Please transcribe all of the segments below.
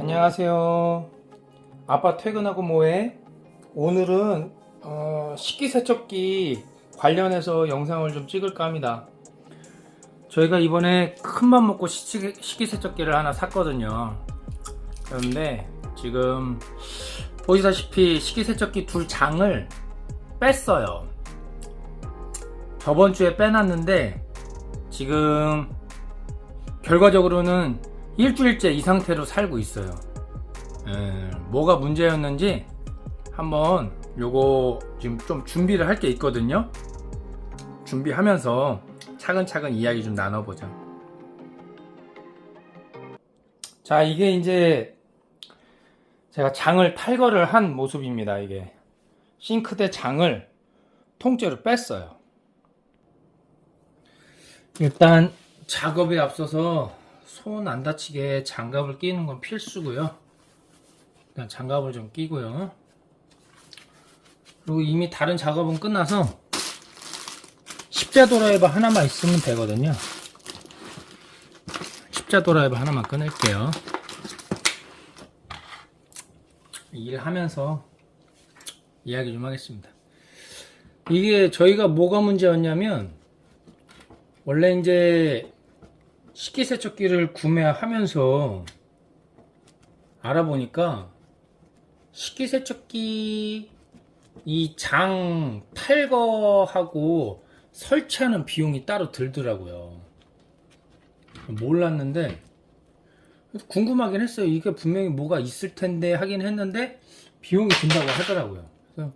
안녕하세요. 아빠 퇴근하고 뭐해? 오늘은 식기세척기 관련해서 영상을 좀 찍을까 합니다. 저희가 이번에 큰맘 먹고 식기세척기를 하나 샀거든요. 그런데 지금 보시다시피 식기세척기 둘 장을 뺐어요. 저번 주에 빼놨는데 지금 결과적으로는 일주일째 이 상태로 살고 있어요. 뭐가 문제였는지 한번 요거 지금 좀 준비를 할 게 있거든요. 준비하면서 차근차근 이야기 좀 나눠보자. 자, 이게 이제 제가 장을 탈거를 한 모습입니다. 이게 싱크대 장을 통째로 뺐어요. 일단 작업에 앞서서 손 안 다치게 장갑을 끼는 건 필수고요. 일단 장갑을 좀 끼고요. 그리고 이미 다른 작업은 끝나서 십자 드라이버 하나만 있으면 되거든요. 십자 드라이버 하나만 끊을게요. 일하면서 이야기 좀 하겠습니다. 이게 저희가 뭐가 문제였냐면, 원래 이제 식기세척기를 구매하면서 알아보니까 식기세척기 이 장 탈거하고 설치하는 비용이 따로 들더라고요. 몰랐는데 궁금하긴 했어요. 이게 분명히 뭐가 있을 텐데 하긴 했는데 비용이 든다고 하더라고요. 그래서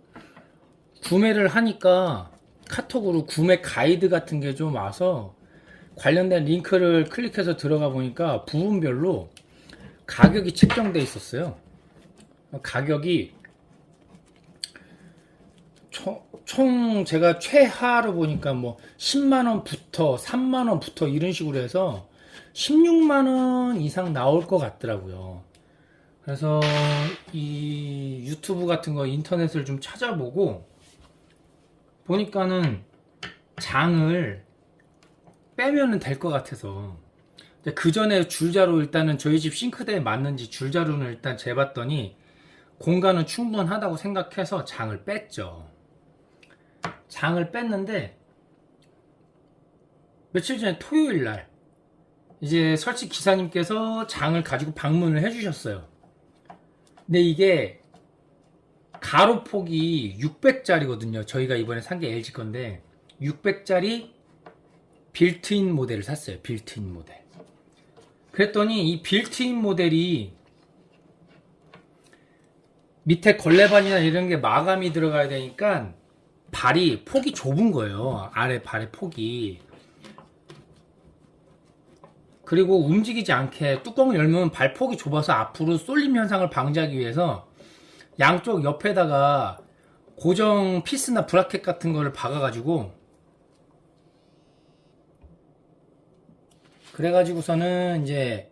구매를 하니까 카톡으로 구매 가이드 같은 게 좀 와서 관련된 링크를 클릭해서 들어가 보니까 부분별로 가격이 책정되어 있었어요. 가격이 총 제가 최하로 보니까 뭐 10만원부터 3만원부터 이런 식으로 해서 16만원 이상 나올 것 같더라고요. 그래서 이 유튜브 같은 거 인터넷을 좀 찾아보고 보니까는 장을 빼면은 될 것 같아서, 그 전에 줄자로 일단은 저희 집 싱크대에 맞는지 줄자로는 일단 재봤더니 공간은 충분하다고 생각해서 장을 뺐죠. 장을 뺐는데 며칠 전에 토요일 날 이제 설치 기사님께서 장을 가지고 방문을 해주셨어요. 근데 이게 가로폭이 600짜리거든요. 저희가 이번에 산 게 LG 건데 600짜리 빌트인 모델을 샀어요. 빌트인 모델. 그랬더니 이 빌트인 모델이 밑에 걸레반이나 이런 게 마감이 들어가야 되니까 발이 폭이 좁은 거예요. 아래 발의 폭이. 그리고 움직이지 않게 뚜껑을 열면 발폭이 좁아서 앞으로 쏠림 현상을 방지하기 위해서 양쪽 옆에다가 고정 피스나 브라켓 같은 거를 박아가지고, 그래가지고서는 이제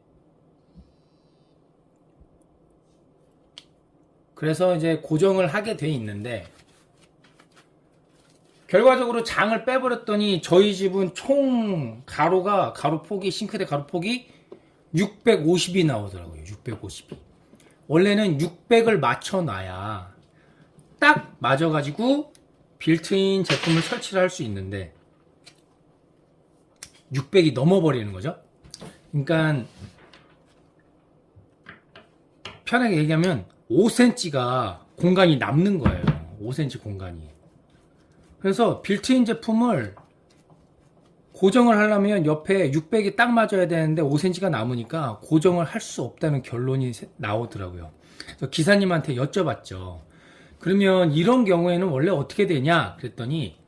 그래서 이제 고정을 하게 돼 있는데, 결과적으로 장을 빼버렸더니 저희 집은 총 가로폭이 싱크대 가로폭이 650이 나오더라고요. 650이. 원래는 600을 맞춰놔야 딱 맞아가지고 빌트인 제품을 설치를 할 수 있는데 600이 넘어버리는 거죠. 그러니까 편하게 얘기하면 5cm가 공간이 남는 거예요. 5cm 공간이. 그래서 빌트인 제품을 고정을 하려면 옆에 600이 딱 맞아야 되는데 5cm가 남으니까 고정을 할 수 없다는 결론이 나오더라고요. 그래서 기사님한테 여쭤봤죠. 그러면 이런 경우에는 원래 어떻게 되냐 그랬더니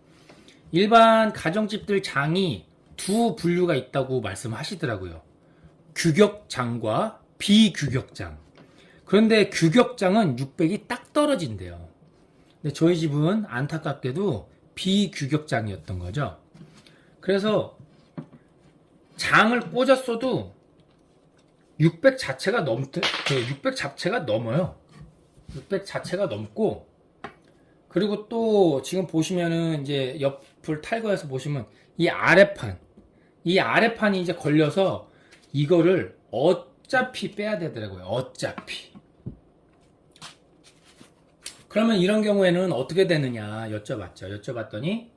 일반 가정집들 장이 두 분류가 있다고 말씀하시더라고요. 규격장과 비규격장. 그런데 규격장은 600이 딱 떨어진대요. 근데 저희 집은 안타깝게도 비규격장이었던 거죠. 그래서 장을 꽂았어도 600 자체가 600 자체가 넘어요. 600 자체가 넘고, 그리고 또 지금 보시면은 이제 옆을 탈거해서 보시면 이 아래판이 이제 걸려서 이거를 어차피 빼야 되더라고요. 어차피. 그러면 이런 경우에는 어떻게 되느냐 여쭤봤죠. 여쭤봤더니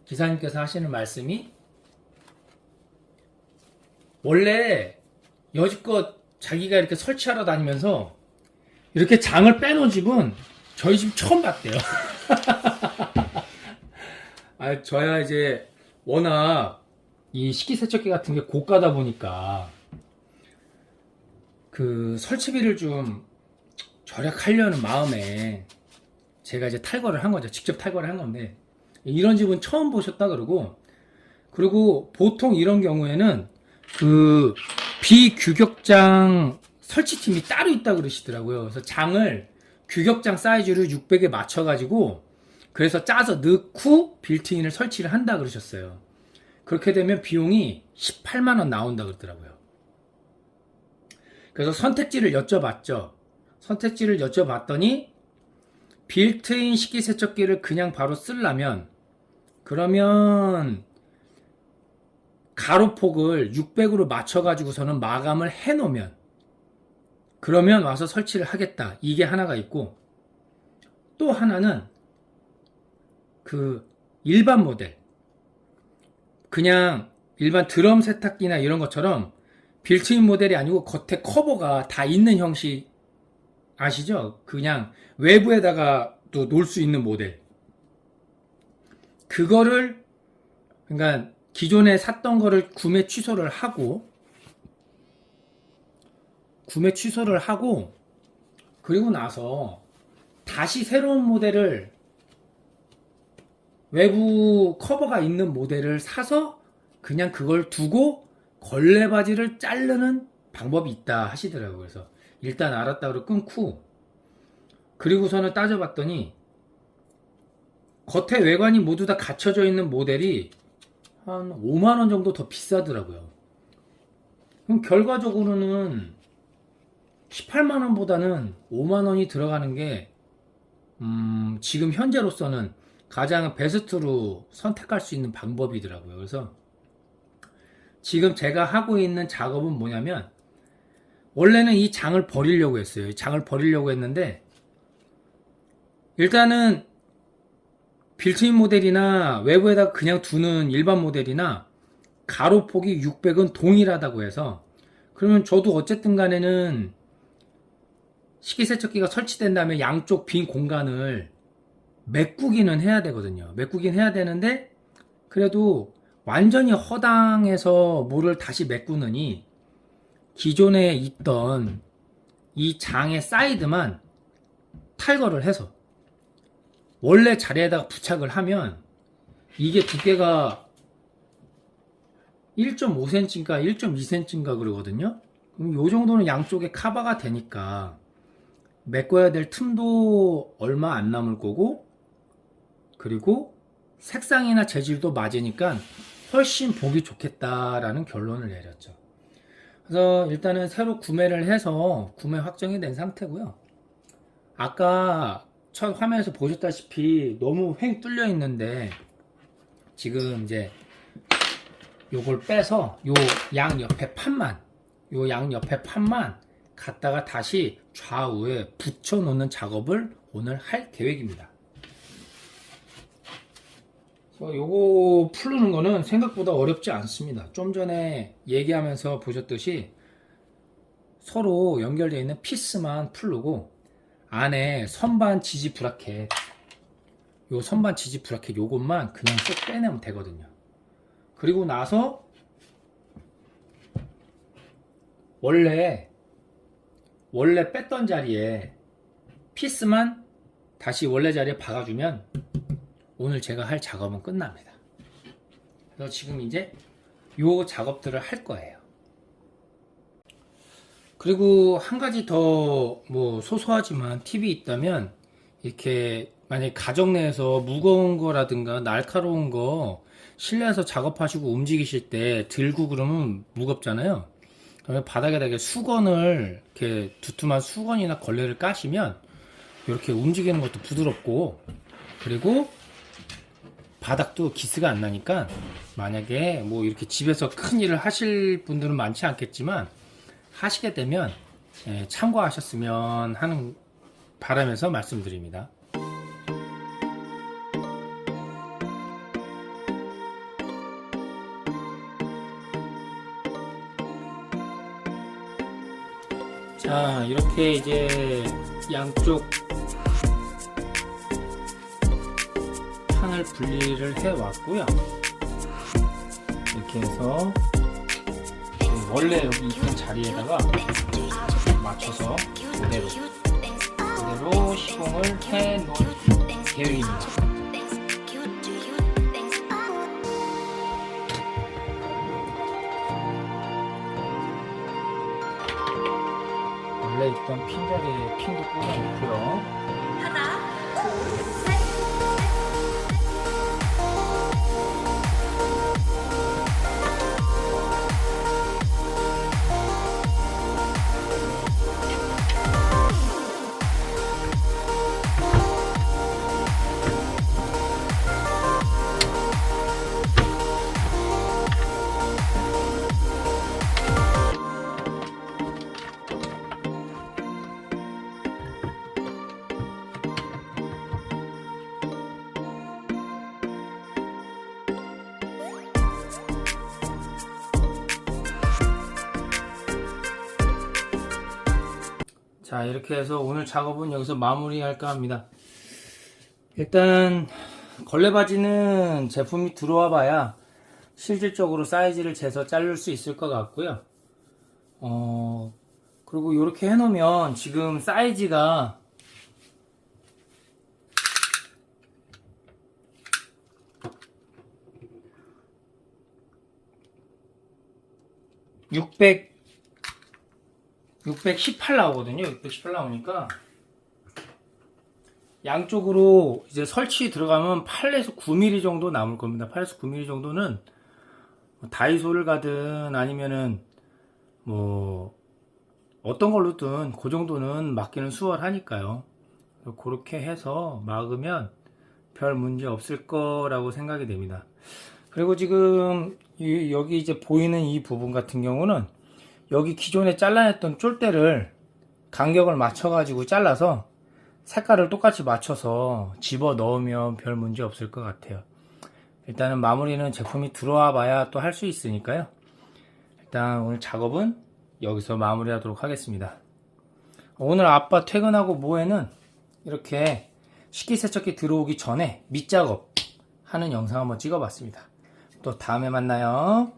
기사님께서 하시는 말씀이 원래 여지껏 자기가 이렇게 설치하러 다니면서 이렇게 장을 빼놓은 집은 저희 집 처음 봤대요. 아, 저야 이제 워낙 이 식기세척기 같은 게 고가다 보니까 그 설치비를 좀 절약하려는 마음에 제가 이제 탈거를 한 거죠. 직접 탈거를 한 건데 이런 집은 처음 보셨다 그러고, 그리고 보통 이런 경우에는 그 비규격장 설치팀이 따로 있다 그러시더라고요. 그래서 장을 규격장 사이즈로 600에 맞춰가지고 그래서 짜서 넣고 빌트인을 설치를 한다 그러셨어요. 그렇게 되면 비용이 18만원 나온다 그러더라고요. 그래서 선택지를 여쭤봤죠. 선택지를 여쭤봤더니 빌트인 식기세척기를 그냥 바로 쓰려면 그러면 가로폭을 600으로 맞춰가지고서는 마감을 해놓으면 그러면 와서 설치를 하겠다. 이게 하나가 있고, 또 하나는 그 일반 모델, 그냥 일반 드럼 세탁기나 이런 것처럼 빌트인 모델이 아니고 겉에 커버가 다 있는 형식 아시죠? 그냥 외부에다가 또 놓을 수 있는 모델. 그거를 그러니까 기존에 샀던 거를 구매 취소를 하고 그리고 나서 다시 새로운 모델을 외부 커버가 있는 모델을 사서 그냥 그걸 두고 걸레바지를 자르는 방법이 있다 하시더라고요. 그래서 일단 알았다고 끊고, 그리고서는 따져봤더니 겉에 외관이 모두 다 갖춰져 있는 모델이 한 5만원 정도 더 비싸더라고요. 그럼 결과적으로는 18만원보다는 5만원이 들어가는 게 지금 현재로서는 가장 베스트로 선택할 수 있는 방법이더라고요. 그래서 지금 제가 하고 있는 작업은 뭐냐면, 원래는 이 장을 버리려고 했어요. 장을 버리려고 했는데 일단은 빌트인 모델이나 외부에다 그냥 두는 일반 모델이나 가로폭이 600은 동일하다고 해서, 그러면 저도 어쨌든 간에는 식기세척기가 설치된 다음에 양쪽 빈 공간을 메꾸기는 해야 되거든요. 메꾸긴 해야 되는데 그래도 완전히 허당해서 뭐를 다시 메꾸느니 기존에 있던 이 장의 사이드만 탈거를 해서 원래 자리에다가 부착을 하면 이게 두께가 1.5cm인가 1.2cm인가 그러거든요. 그럼 요 정도는 양쪽에 커버가 되니까 메꿔야 될 틈도 얼마 안 남을 거고, 그리고 색상이나 재질도 맞으니까 훨씬 보기 좋겠다라는 결론을 내렸죠. 그래서 일단은 새로 구매를 해서 구매 확정이 된 상태고요. 아까 첫 화면에서 보셨다시피 너무 횡 뚫려 있는데 지금 이제 요걸 빼서 요 양 옆에 판만 갖다가 다시 좌우에 붙여 놓는 작업을 오늘 할 계획입니다. 요거 풀르는 거는 생각보다 어렵지 않습니다. 좀 전에 얘기하면서 보셨듯이 서로 연결되어 있는 피스만 풀르고 안에 선반 지지 브라켓, 요 선반 지지 브라켓 요것만 그냥 쏙 빼내면 되거든요. 그리고 나서 원래 뺐던 자리에 피스만 다시 원래 자리에 박아주면 오늘 제가 할 작업은 끝납니다. 그래서 지금 이제 요 작업들을 할 거예요. 그리고 한 가지 더 뭐 소소하지만 팁이 있다면, 이렇게 만약에 가정 내에서 무거운 거라든가 날카로운 거 실내에서 작업하시고 움직이실 때 들고 그러면 무겁잖아요. 그러면 바닥에다 이렇게 수건을, 이렇게 두툼한 수건이나 걸레를 까시면 이렇게 움직이는 것도 부드럽고, 그리고 바닥도 기스가 안 나니까 만약에 뭐 이렇게 집에서 큰 일을 하실 분들은 많지 않겠지만 하시게 되면 참고하셨으면 하는 바람에서 말씀드립니다. 자, 이렇게 이제 양쪽 판을 분리를 해 왔고요. 이렇게 해서 원래 여기 있던 자리에다가 맞춰서 그대로 시공을 해 놓을 계획입니다. 원래 있던 핀 자리에 핀도 꽂아놓고요. 하나, 둘, 셋. 자, 이렇게 해서 오늘 작업은 여기서 마무리할까 합니다. 일단 걸레바지는 제품이 들어와 봐야 실질적으로 사이즈를 재서 자를 수 있을 것 같고요. 그리고 이렇게 해놓으면 지금 사이즈가 618 나오거든요. 618 나오니까 양쪽으로 이제 설치 들어가면 8에서 9mm 정도 남을 겁니다. 8에서 9mm 정도는 다이소를 가든 아니면은 뭐 어떤 걸로든 그 정도는 막기는 수월하니까요. 그렇게 해서 막으면 별 문제 없을 거라고 생각이 됩니다. 그리고 지금 여기 이제 보이는 이 부분 같은 경우는 여기 기존에 잘라냈던 쫄대를 간격을 맞춰 가지고 잘라서 색깔을 똑같이 맞춰서 집어 넣으면 별 문제 없을 것 같아요. 일단은 마무리는 제품이 들어와 봐야 또 할 수 있으니까요. 일단 오늘 작업은 여기서 마무리하도록 하겠습니다. 오늘 아빠 퇴근하고 모에는 이렇게 식기세척기 들어오기 전에 밑작업 하는 영상 한번 찍어봤습니다. 또 다음에 만나요.